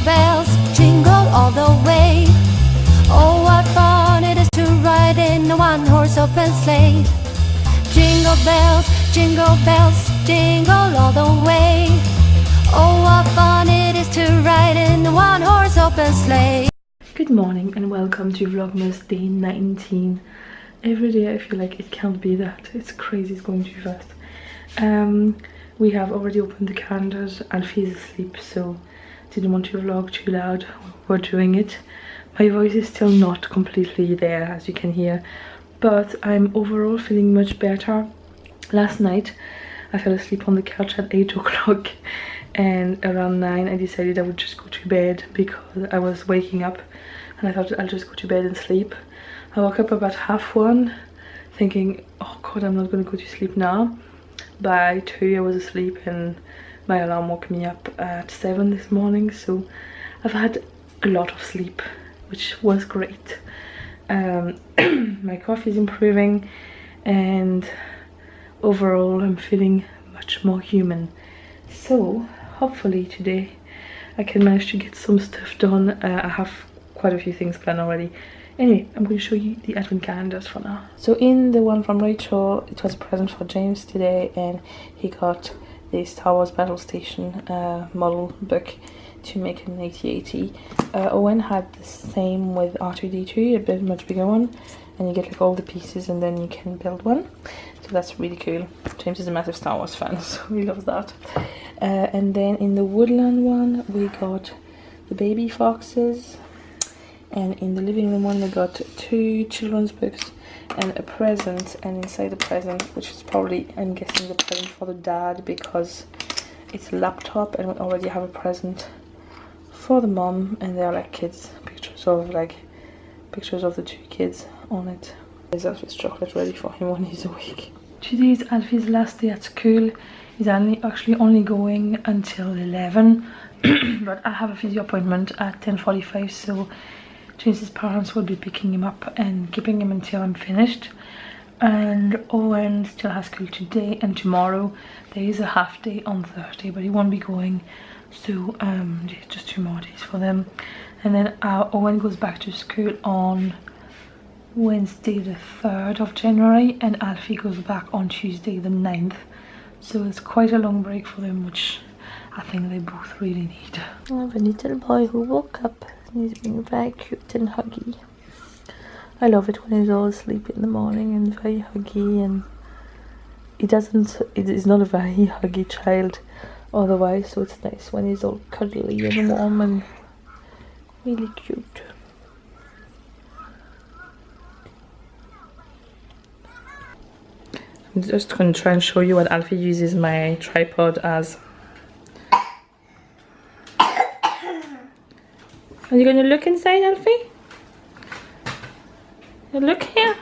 bells, jingle all the way. Oh, what fun it is to ride in a one-horse open sleigh. Jingle bells, jingle all the way. Oh, what fun it is to ride in a one-horse open sleigh. Good morning and welcome to Vlogmas day 19. Every day I feel like it can't be that. It's crazy, it's going too fast. We have already opened the calendars. Alfie's asleep, so didn't want to vlog too loud. We're doing it. My voice is still not completely there, as you can hear, but I'm overall feeling much better. Last night I fell asleep on the couch at 8 o'clock, and around 9 I decided I would just go to bed because I was waking up, and I thought I'll just go to bed and sleep. I woke up about 1:30 thinking, oh god, I'm not gonna go to sleep now. By 2 I was asleep and my alarm woke me up at 7 this morning, so I've had a lot of sleep, which was great. My cough is improving and overall I'm feeling much more human. So hopefully today I can manage to get some stuff done. I have quite a few things planned already. Anyway, I'm going to show you the advent calendars for now. So in the one from Rachel, it was a present for James today, and he got the Star Wars Battle Station model book to make an 8080. Owen had the same with R2D2, a bit much bigger one, and you get like all the pieces and then you can build one. So that's really cool. James is a massive Star Wars fan, so he loves that. And then in the Woodland one, we got the baby foxes. And in the living room one, we got 2 children's books and a present. And inside the present, which is probably, I'm guessing, the present for the dad because it's a laptop, and we already have a present for the mom. And they're like kids pictures of the 2 kids on it. There's Alfie's chocolate ready for him when he's awake. Today is Alfie's last day at school. He's actually only going until 11, but I have a physio appointment at 10:45, so James's parents will be picking him up and keeping him until I'm finished. And Owen still has school today and tomorrow. There is a half day on Thursday, but he won't be going, so just 2 more days for them. And then Owen goes back to school on Wednesday the 3rd of January, and Alfie goes back on Tuesday the 9th. So it's quite a long break for them, which I think they both really need. I have a little boy who woke up. He's being very cute and huggy. I love it when he's all asleep in the morning and very huggy, and it is not a very huggy child otherwise, so it's nice when he's all cuddly and warm and really cute. I'm just going to try and show you what Alfie uses my tripod as. Are you going to look inside, Alfie? You look here.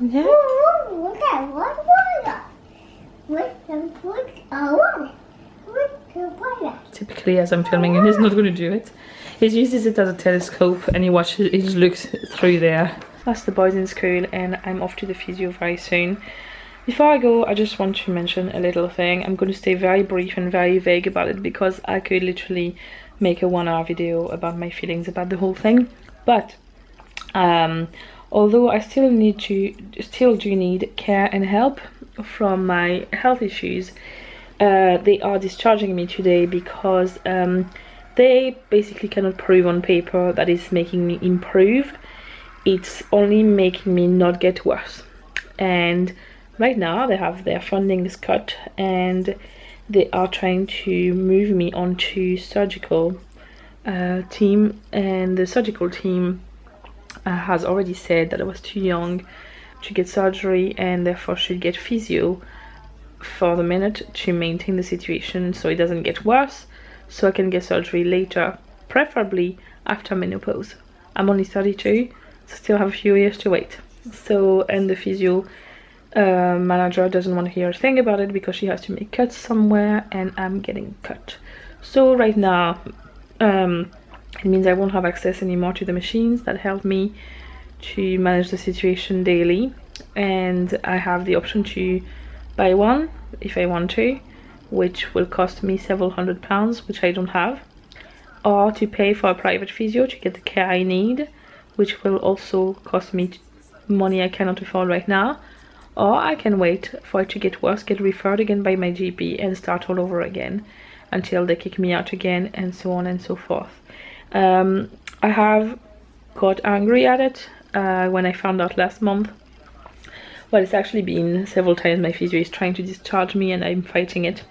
Yeah. Typically, as I'm filming, and he's not going to do it. He uses it as a telescope, and he just looks through there. That's the boys in school, and I'm off to the physio very soon. Before I go, I just want to mention a little thing. I'm going to stay very brief and very vague about it because I could literally make a 1-hour video about my feelings about the whole thing. But although I still do need care and help from my health issues, they are discharging me today because they basically cannot prove on paper that it's making me improve. It's only making me not get worse. And right now they have their funding is cut, and they are trying to move me onto surgical team, and the surgical team has already said that I was too young to get surgery and therefore should get physio for the minute to maintain the situation so it doesn't get worse, so I can get surgery later, preferably after menopause. I'm only 32, so still have a few years to wait. So, and the physio manager doesn't want to hear a thing about it because she has to make cuts somewhere, and I'm getting cut. So right now it means I won't have access anymore to the machines that help me to manage the situation daily, and I have the option to buy one if I want to, which will cost me several £100s, which I don't have, or to pay for a private physio to get the care I need, which will also cost me money I cannot afford right now, or I can wait for it to get worse, get referred again by my GP, and start all over again until they kick me out again, and so on and so forth. I have got angry at it when I found out last month. Well, it's actually been several times my physio is trying to discharge me and I'm fighting it.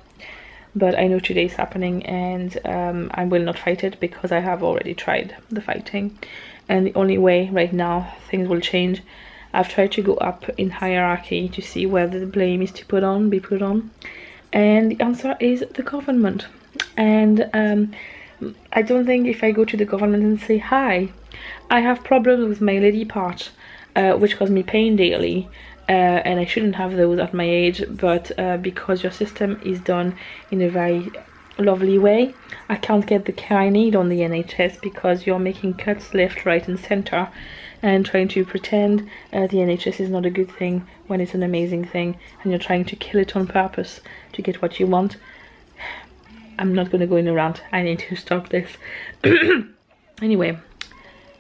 But I know today is happening, and I will not fight it because I have already tried the fighting. And the only way right now things will change, I've tried to go up in hierarchy to see where the blame is to be put on. And the answer is the government. And I don't think if I go to the government and say, hi, I have problems with my lady part, which cause me pain daily, and I shouldn't have those at my age, but because your system is done in a very lovely way, I can't get the care I need on the NHS because you're making cuts left, right and centre and trying to pretend the NHS is not a good thing when it's an amazing thing, and you're trying to kill it on purpose to get what you want. I'm not going to go in a rant, I need to stop this. Anyway,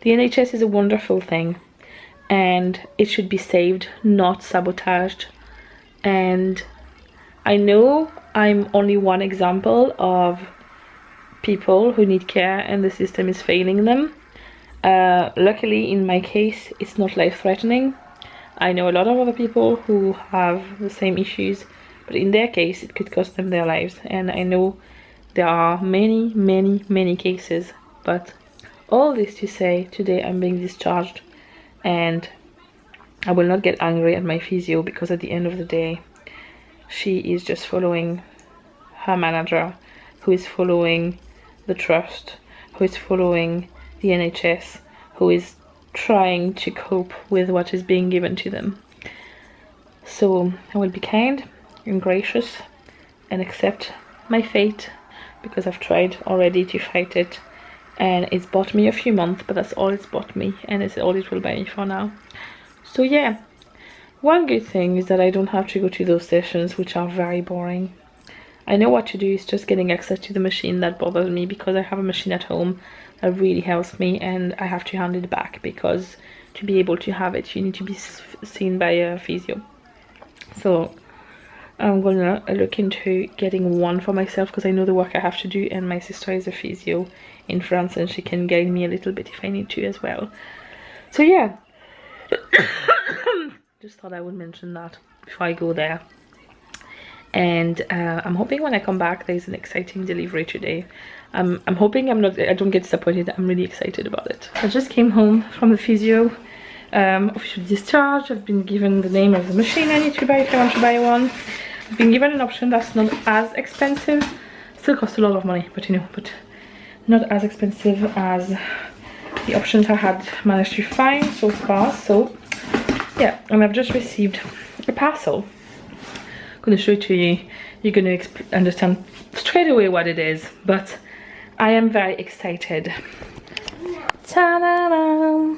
the NHS is a wonderful thing, and it should be saved, not sabotaged. And I know I'm only one example of people who need care and the system is failing them. Luckily in my case it's not life-threatening. I know a lot of other people who have the same issues, but in their case it could cost them their lives, and I know there are many cases. But all this to say, today I'm being discharged, and I will not get angry at my physio because at the end of the day she is just following her manager, who is following the trust, who is following the NHS, who is trying to cope with what is being given to them. So I will be kind and gracious and accept my fate, because I've tried already to fight it, and it's bought me a few months, but that's all it's bought me, and it's all it will buy me for now. So yeah, one good thing is that I don't have to go to those sessions, which are very boring. I know what to do, it's just getting access to the machine that bothers me, because I have a machine at home that really helps me, and I have to hand it back because to be able to have it you need to be seen by a physio. So I'm gonna look into getting one for myself because I know the work I have to do, and my sister is a physio in France and she can guide me a little bit if I need to as well. So yeah, just thought I would mention that before I go there. And I'm hoping when I come back there's an exciting delivery today. I'm hoping I don't get disappointed. I'm really excited about it. I just came home from the physio, officially discharged. I've been given the name of the machine I need to buy if I want to buy one. I've been given an option that's not as expensive, still costs a lot of money, but you know, but not as expensive as the options I had managed to find so far. So yeah, and I've just received a parcel. I'm going to show it to you. You're going to understand straight away what it is, but I am very excited. Ta-da-da!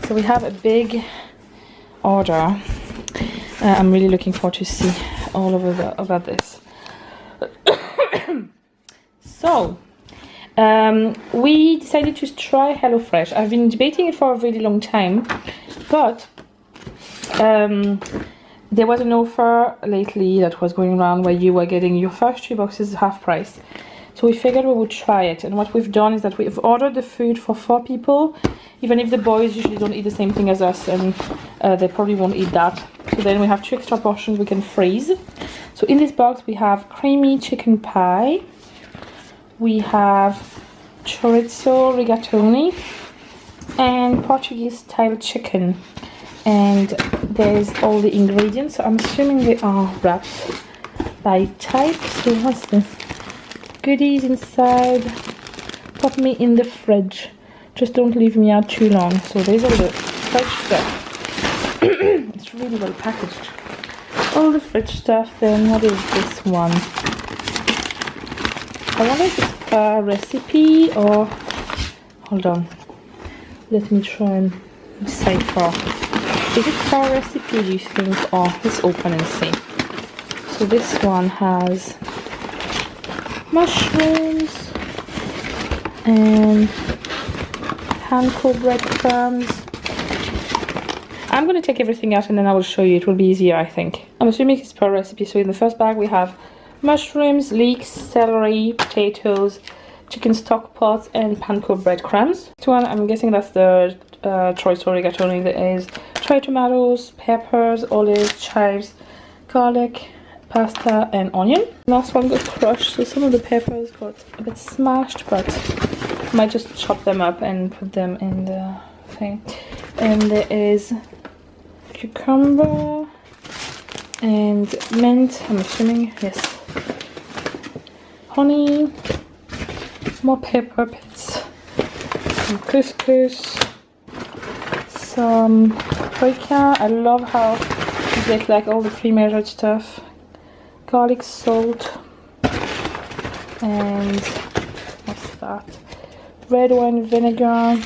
So we have a big order. I'm really looking forward to see all about this. So we decided to try HelloFresh. I've been debating it for a really long time, but there was an offer lately that was going around where you were getting your first 2 boxes half price. So we figured we would try it, and what we've done is that we've ordered the food for 4 people, even if the boys usually don't eat the same thing as us, and they probably won't eat that. So then we have 2 extra portions we can freeze. So in this box we have creamy chicken pie, we have chorizo rigatoni, and Portuguese style chicken. And there's all the ingredients, so I'm assuming they are wrapped by type. So what's this? Goodies inside. Pop me in the fridge, just don't leave me out too long. So there's all the fridge stuff. It's really well packaged, all the fridge stuff. Then what is this one? I wonder if it's a recipe or, hold on, let me try and decipher. Is it for a recipe, do you think, or let's open and see. So this one has mushrooms and panko breadcrumbs. I'm going to take everything out and then I will show you. It will be easier, I think. I'm assuming it's per recipe. So in the first bag we have mushrooms, leeks, celery, potatoes, chicken stock pots and panko breadcrumbs. This one, I'm guessing that's the choice rigatoni. There is cherry tomatoes, peppers, olives, chives, garlic, pasta and onion. Last one got crushed, so some of the peppers got a bit smashed, but I might just chop them up and put them in the thing. And there is cucumber and mint, I'm assuming, yes. Honey, more pepper bits, some couscous, some paprika. I love how you get like all the pre-measured stuff. Garlic, salt, and what's that? Red wine vinegar,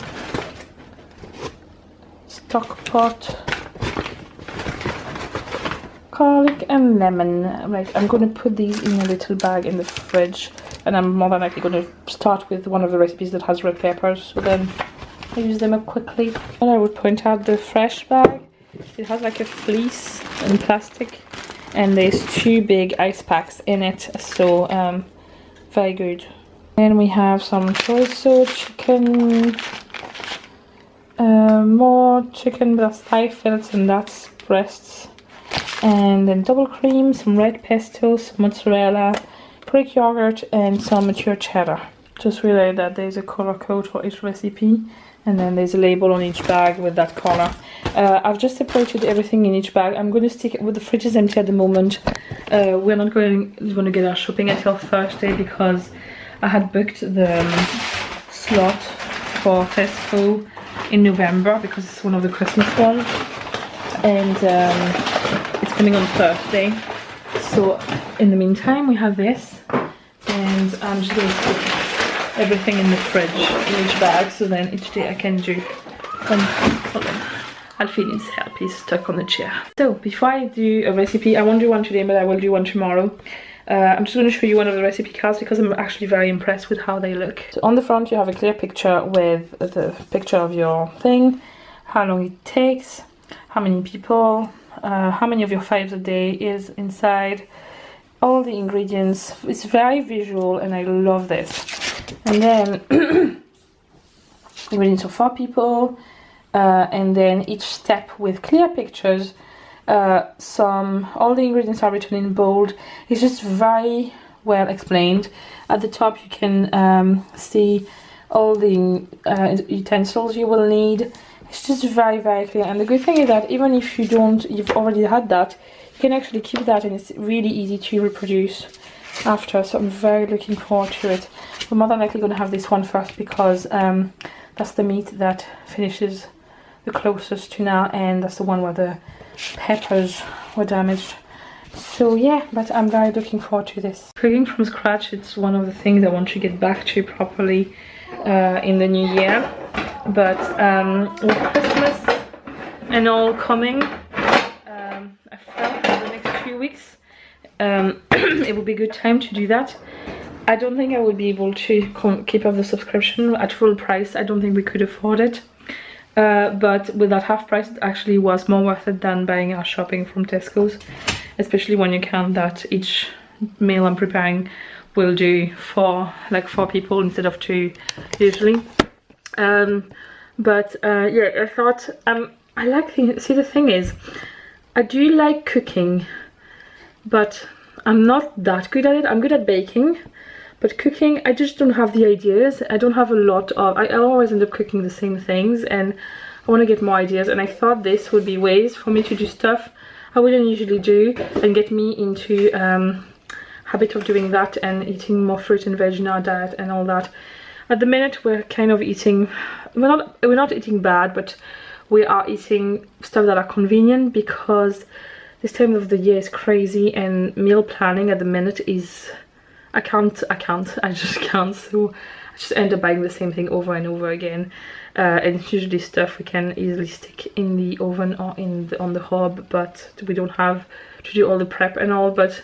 stock pot, garlic and lemon. Right, I'm going to put these in a little bag in the fridge, and I'm more than likely going to start with one of the recipes that has red peppers, so then I use them up quickly. And I would point out the fresh bag. It has like a fleece and plastic, and there's 2 big ice packs in it, so very good. Then we have some chorizo chicken, more chicken, but that's thigh fillets and that's breasts, and then double cream, some red pesto, some mozzarella, Greek yogurt and some mature cheddar. Just realized that there's a color code for each recipe, and then there's a label on each bag with that color. I've just separated everything in each bag. I'm going to stick it with the fridge is empty at the moment. We're not going to get our shopping until Thursday because I had booked the slot for Tesco in November because it's one of the Christmas ones, and it's coming on Thursday. So in the meantime we have this, and I'm just going to put everything in the fridge in each bag, so then each day I can do. Hold on, Alfie needs help, he's stuck on the chair. So before I do a recipe, I won't do one today but I will do one tomorrow. I'm just going to show you one of the recipe cards because I'm actually very impressed with how they look. So on the front you have a clear picture with the picture of your thing, how long it takes, how many people, how many of your 5s a day is inside, all the ingredients. It's very visual and I love this. And then ingredients for 4 people, and then each step with clear pictures. All the ingredients are written in bold. It's just very well explained. At the top you can see all the utensils you will need. It's just very clear, and the good thing is that even if you've already had that, you can actually keep that, and it's really easy to reproduce after. So I'm very looking forward to it. We're more than likely going to have this one first because that's the meat that finishes the closest to now, and that's the one where the peppers were damaged. So yeah, but I'm very looking forward to this. Cooking from scratch, it's one of the things I want to get back to properly in the new year. But with Christmas and all coming, I felt for the next few weeks it would be a good time to do that. I don't think I would be able to keep up the subscription at full price. I don't think we could afford it. But with that half price, it actually was more worth it than buying our shopping from Tesco's, especially when you count that each meal I'm preparing will do for like 4 people instead of 2 usually. Yeah, I thought I like see, the thing is, I do like cooking, but I'm not that good at it. I'm good at baking, but cooking, I just don't have the ideas. I don't have a lot of, I always end up cooking the same things, and I want to get more ideas, and I thought this would be ways for me to do stuff I wouldn't usually do and get me into habit of doing that and eating more fruit and veg in our diet and all that. At the minute we're kind of eating, we're not eating bad, but we are eating stuff that are convenient because this time of the year is crazy, and meal planning at the minute is, I just can't, so I just end up buying the same thing over and over again, and it's usually stuff we can easily stick in the oven or on the hob, but we don't have to do all the prep and all. But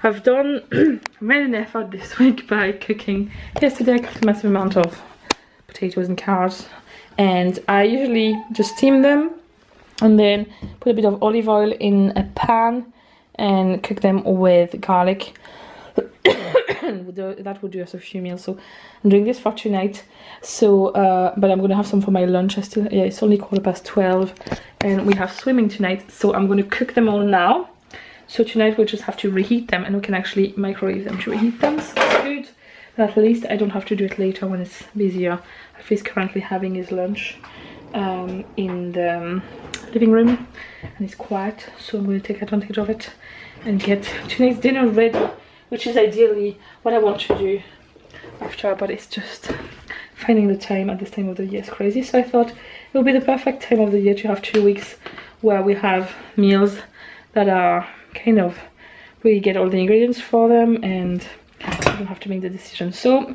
I've done made an effort this week by cooking. Yesterday I cooked a massive amount of potatoes and carrots, and I usually just steam them and then put a bit of olive oil in a pan and cook them with garlic. That would do us a few meals. So I'm doing this for tonight. So but I'm gonna have some for my lunch. It's only 12:15 and we have swimming tonight, so I'm gonna cook them all now. So tonight we'll just have to reheat them, and we can actually microwave them to reheat them, so that's good. But at least I don't have to do it later when it's busier. He's currently having his lunch in the living room and it's quiet, so I'm going to take advantage of it and get tonight's dinner ready, which is ideally what I want to do after, but it's just finding the time at this time of the year is crazy. So I thought it would be the perfect time of the year to have 2 weeks where we have meals that are kind of, we get all the ingredients for them and I don't have to make the decision. So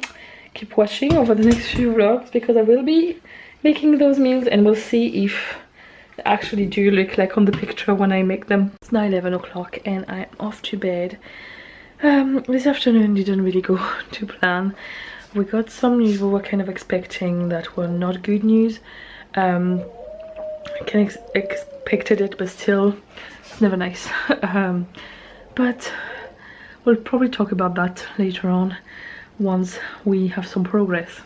keep watching over the next few vlogs, because I will be making those meals and we'll see if they actually do look like on the picture when I make them. It's now 11 o'clock and I'm off to bed. This afternoon didn't really go to plan. We got some news we were kind of expecting that were not good news. I kind of expected it, but still it's never nice. But we'll probably talk about that later on once we have some progress.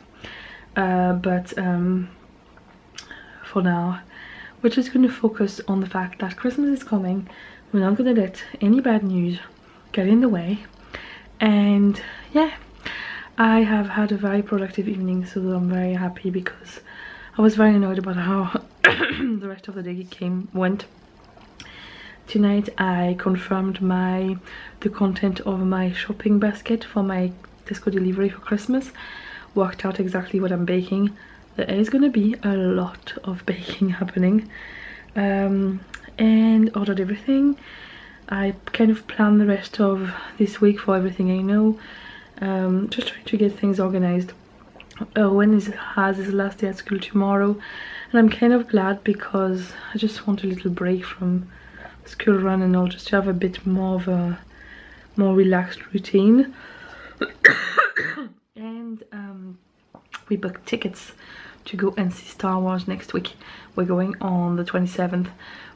But for now we're just going to focus on the fact that Christmas is coming. We're not going to let any bad news get in the way, and yeah, I have had a very productive evening, so I'm very happy, because I was very annoyed about how the rest of the day went. Tonight I confirmed the content of my shopping basket for my Tesco delivery for Christmas, worked out exactly what I'm baking. There is going to be a lot of baking happening, and ordered everything. I kind of planned the rest of this week for everything I know, just trying to get things organized. Owen has his last day at school tomorrow, and I'm kind of glad, because I just want a little break from school run and all, just to have a bit more of a more relaxed routine. And we booked tickets to go and see Star Wars next week. We're going on the 27th.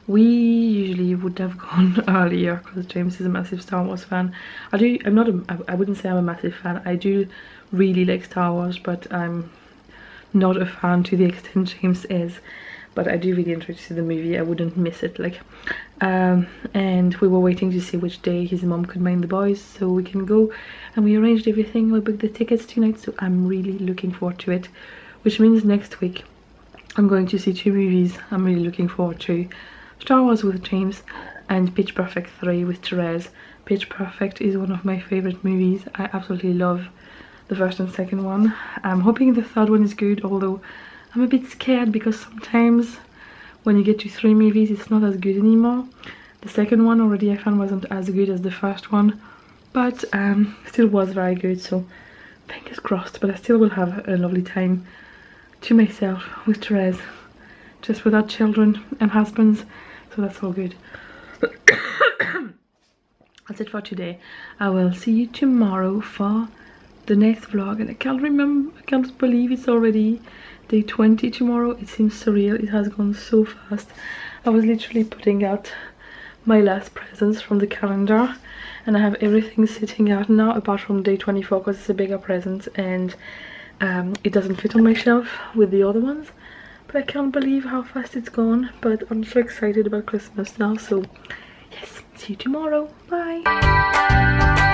We usually would have gone earlier because James is a massive Star Wars fan. I wouldn't say I'm a massive fan. I do really like Star Wars, but I'm not a fan to the extent James is. But I do really enjoy to see the movie. I wouldn't miss it, like. And we were waiting to see which day his mom could mind the boys so we can go, and we arranged everything. We booked the tickets tonight, so I'm really looking forward to it, which means next week I'm going to see 2 movies I'm really looking forward to: Star Wars with James and Pitch Perfect 3 with Therese. Pitch Perfect is one of my favorite movies. I absolutely love the first and second one. I'm hoping the third one is good, although I'm a bit scared because sometimes when you get to 3 movies it's not as good anymore. The second one already I found wasn't as good as the first one, but still was very good, so fingers crossed. But I still will have a lovely time to myself with Therese, just without children and husbands, so that's all good. That's it for today. I will see you tomorrow for the next vlog, and I can't believe it's already day 20 tomorrow. It seems surreal. It has gone so fast. I was literally putting out my last presents from the calendar, and I have everything sitting out now apart from day 24 because it's a bigger present, and it doesn't fit on my shelf with the other ones. But I can't believe how fast it's gone. But I'm so excited about Christmas now, so yes, see you tomorrow. Bye.